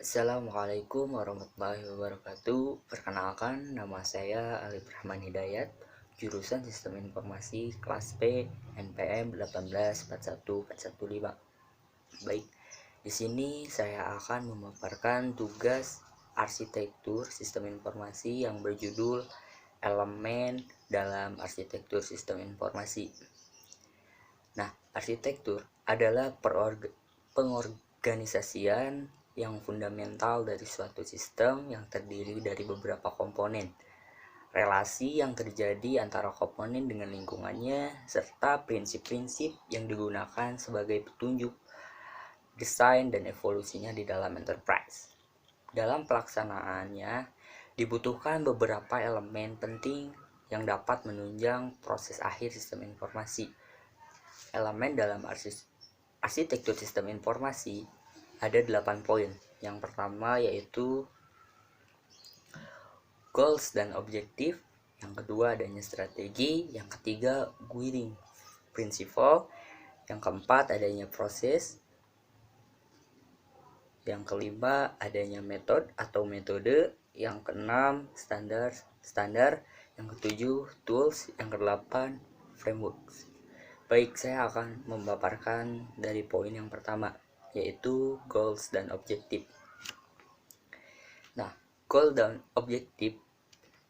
Assalamualaikum warahmatullahi wabarakatuh. Perkenalkan, nama saya Alif Rahman Hidayat, jurusan Sistem Informasi kelas P NPM 1841415. Baik, di sini saya akan memaparkan tugas arsitektur sistem informasi yang berjudul elemen dalam arsitektur sistem informasi. Nah, arsitektur adalah pengorganisasian yang fundamental dari suatu sistem yang terdiri dari beberapa komponen, relasi yang terjadi antara komponen dengan lingkungannya, serta prinsip-prinsip yang digunakan sebagai petunjuk desain dan evolusinya di dalam enterprise. Dalam pelaksanaannya, dibutuhkan beberapa elemen penting yang dapat menunjang proses akhir sistem informasi. Elemen dalam arsitektur sistem informasi ada 8 poin. Yang pertama yaitu goals dan objektif, yang kedua adanya strategi, yang ketiga guiding principle, yang keempat adanya proses, yang kelima adanya metode, yang keenam standar, yang ketujuh tools, yang kedelapan frameworks. Baik, saya akan memaparkan dari poin yang pertama, yaitu goals dan objektif. Nah, goal dan objektif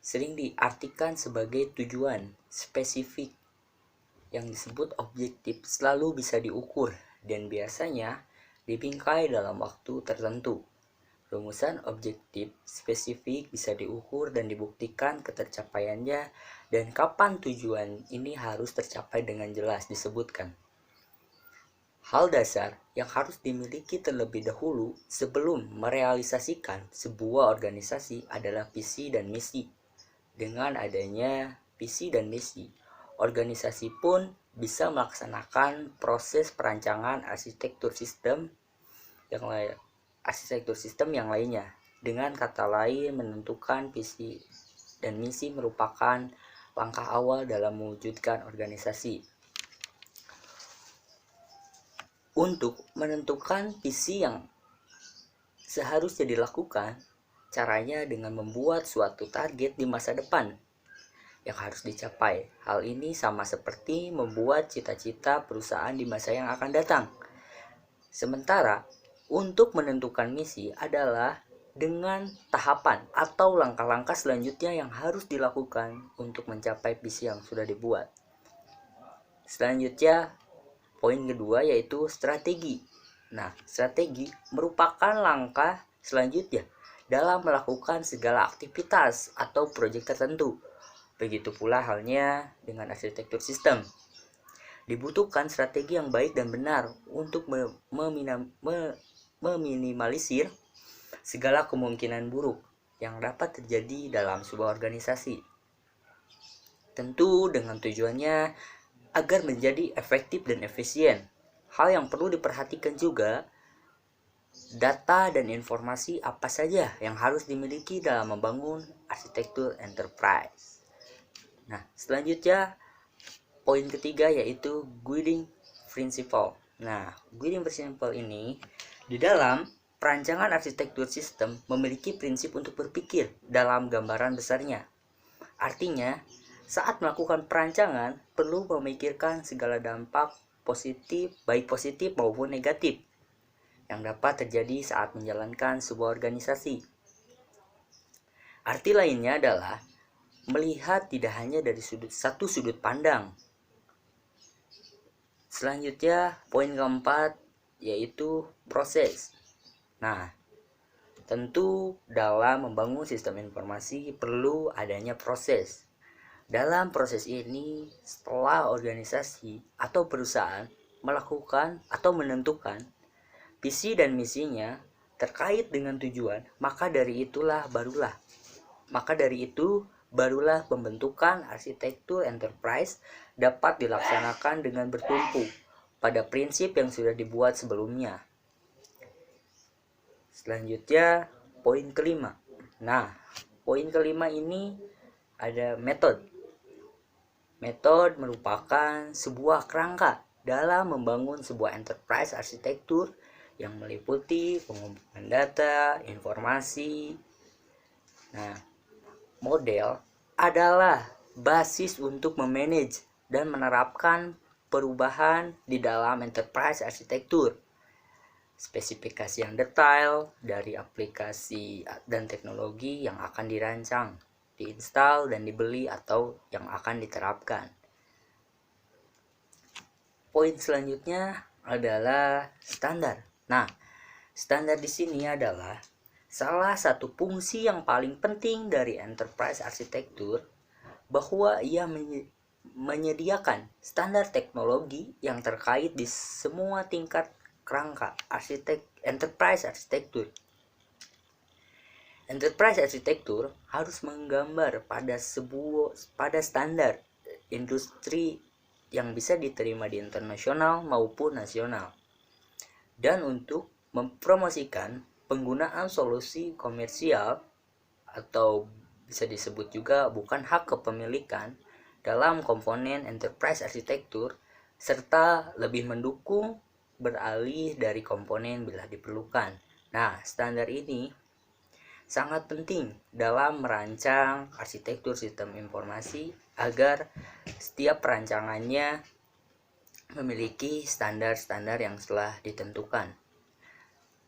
sering diartikan sebagai tujuan spesifik. Yang disebut objektif selalu bisa diukur dan biasanya dibingkai dalam waktu tertentu. Rumusan objektif spesifik bisa diukur dan dibuktikan ketercapaiannya, dan kapan tujuan ini harus tercapai dengan jelas disebutkan. Hal dasar yang harus dimiliki terlebih dahulu sebelum merealisasikan sebuah organisasi adalah visi dan misi. Dengan adanya visi dan misi, organisasi pun bisa melaksanakan proses perancangan arsitektur sistem yang lainnya. Dengan kata lain, menentukan visi dan misi merupakan langkah awal dalam mewujudkan organisasi. Untuk menentukan visi yang seharusnya dilakukan, caranya dengan membuat suatu target di masa depan yang harus dicapai. Hal ini sama seperti membuat cita-cita perusahaan di masa yang akan datang. Sementara untuk menentukan misi adalah dengan tahapan atau langkah-langkah selanjutnya yang harus dilakukan untuk mencapai visi yang sudah dibuat. Selanjutnya, poin kedua yaitu strategi. Nah, strategi merupakan langkah selanjutnya dalam melakukan segala aktivitas atau proyek tertentu. Begitu pula halnya dengan arsitektur sistem. Dibutuhkan strategi yang baik dan benar untuk meminimalisir segala kemungkinan buruk yang dapat terjadi dalam sebuah organisasi. Tentu dengan tujuannya agar menjadi efektif dan efisien. Hal yang perlu diperhatikan juga, data dan informasi apa saja yang harus dimiliki dalam membangun arsitektur enterprise. Nah, selanjutnya poin ketiga yaitu guiding principle. Nah, guiding principle ini di dalam perancangan arsitektur sistem memiliki prinsip untuk berpikir dalam gambaran besarnya. Artinya, saat melakukan perancangan perlu memikirkan segala dampak positif, baik positif maupun negatif yang dapat terjadi saat menjalankan sebuah organisasi. Arti lainnya adalah melihat tidak hanya dari satu sudut pandang. Selanjutnya, poin keempat yaitu proses. Nah, tentu dalam membangun sistem informasi perlu adanya proses. Dalam proses ini, setelah organisasi atau perusahaan melakukan atau menentukan visi dan misinya terkait dengan tujuan, maka dari itu barulah pembentukan arsitektur enterprise dapat dilaksanakan dengan bertumpu pada prinsip yang sudah dibuat sebelumnya. Selanjutnya, poin kelima. Nah, poin kelima ini ada metode. Metode merupakan sebuah kerangka dalam membangun sebuah enterprise arsitektur yang meliputi pengumpulan data, informasi. Nah, model adalah basis untuk memanage dan menerapkan perubahan di dalam enterprise arsitektur. Spesifikasi yang detail dari aplikasi dan teknologi yang akan dirancang, diinstal dan dibeli atau yang akan diterapkan. Poin selanjutnya adalah standar. Nah, standar di sini adalah salah satu fungsi yang paling penting dari enterprise arsitektur, bahwa ia menyediakan standar teknologi yang terkait di semua tingkat kerangka enterprise arsitektur. Enterprise arsitektur harus menggambar pada standar industri yang bisa diterima di internasional maupun nasional, dan untuk mempromosikan penggunaan solusi komersial atau bisa disebut juga bukan hak kepemilikan dalam komponen enterprise arsitektur, serta lebih mendukung beralih dari komponen bila diperlukan. Nah, standar ini sangat penting dalam merancang arsitektur sistem informasi agar setiap perancangannya memiliki standar-standar yang telah ditentukan.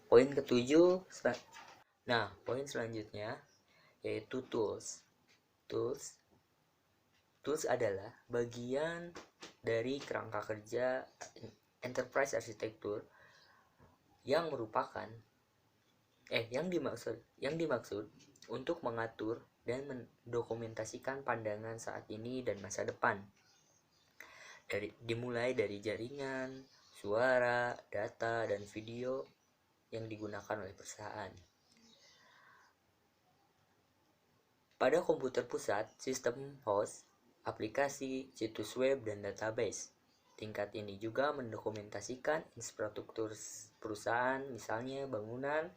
Poin ketujuh. Nah, poin selanjutnya yaitu tools. Tools adalah bagian dari kerangka kerja enterprise arsitektur yang merupakan yang dimaksud untuk mengatur dan mendokumentasikan pandangan saat ini dan masa depan. Dimulai dari jaringan, suara, data, dan video yang digunakan oleh perusahaan. Pada komputer pusat, sistem host, aplikasi, situs web, dan database. Tingkat ini juga mendokumentasikan infrastruktur perusahaan, misalnya bangunan,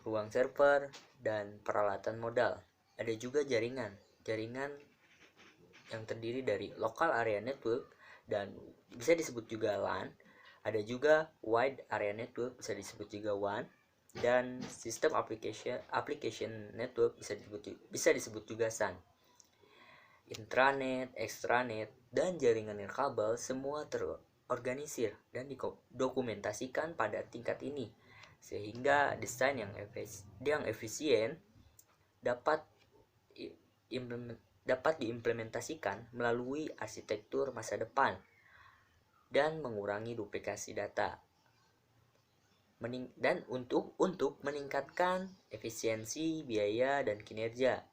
ruang server, dan peralatan modal. Ada juga jaringan yang terdiri dari local area network dan bisa disebut juga LAN. Ada juga wide area network, bisa disebut juga WAN, dan sistem application network bisa disebut juga SAN. Intranet, extranet, dan jaringan nirkabel semua terorganisir dan didokumentasikan pada tingkat ini, sehingga desain yang efisien dapat diimplementasikan melalui arsitektur masa depan dan mengurangi duplikasi data. Dan untuk meningkatkan efisiensi, biaya, dan kinerja,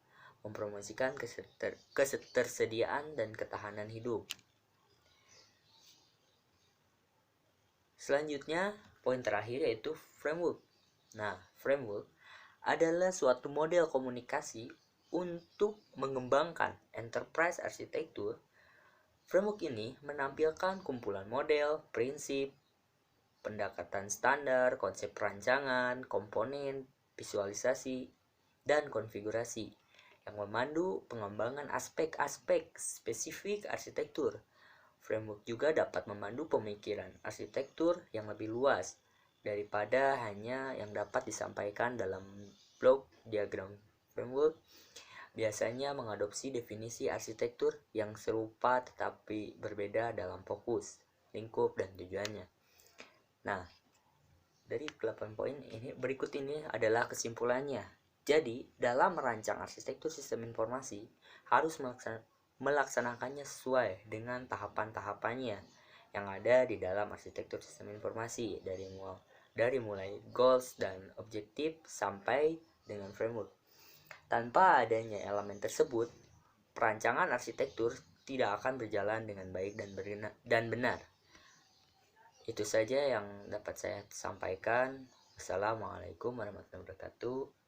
mempromosikan ketersediaan dan ketahanan hidup. Selanjutnya, poin terakhir yaitu framework. Nah, framework adalah suatu model komunikasi untuk mengembangkan enterprise arsitektur. Framework ini menampilkan kumpulan model, prinsip, pendekatan standar, konsep perancangan, komponen, visualisasi, dan konfigurasi yang memandu pengembangan aspek-aspek spesifik arsitektur. Framework juga dapat memandu pemikiran arsitektur yang lebih luas daripada hanya yang dapat disampaikan dalam blok diagram. Framework biasanya mengadopsi definisi arsitektur yang serupa tetapi berbeda dalam fokus, lingkup, dan tujuannya. Nah, dari 8 poin ini, berikut ini adalah kesimpulannya. Jadi, dalam merancang arsitektur sistem informasi, harus melaksanakannya sesuai dengan tahapan-tahapannya yang ada di dalam arsitektur sistem informasi, dari mulai goals dan objektif sampai dengan framework. Tanpa adanya elemen tersebut, perancangan arsitektur tidak akan berjalan dengan baik dan benar. Itu saja yang dapat saya sampaikan. Assalamualaikum warahmatullahi wabarakatuh.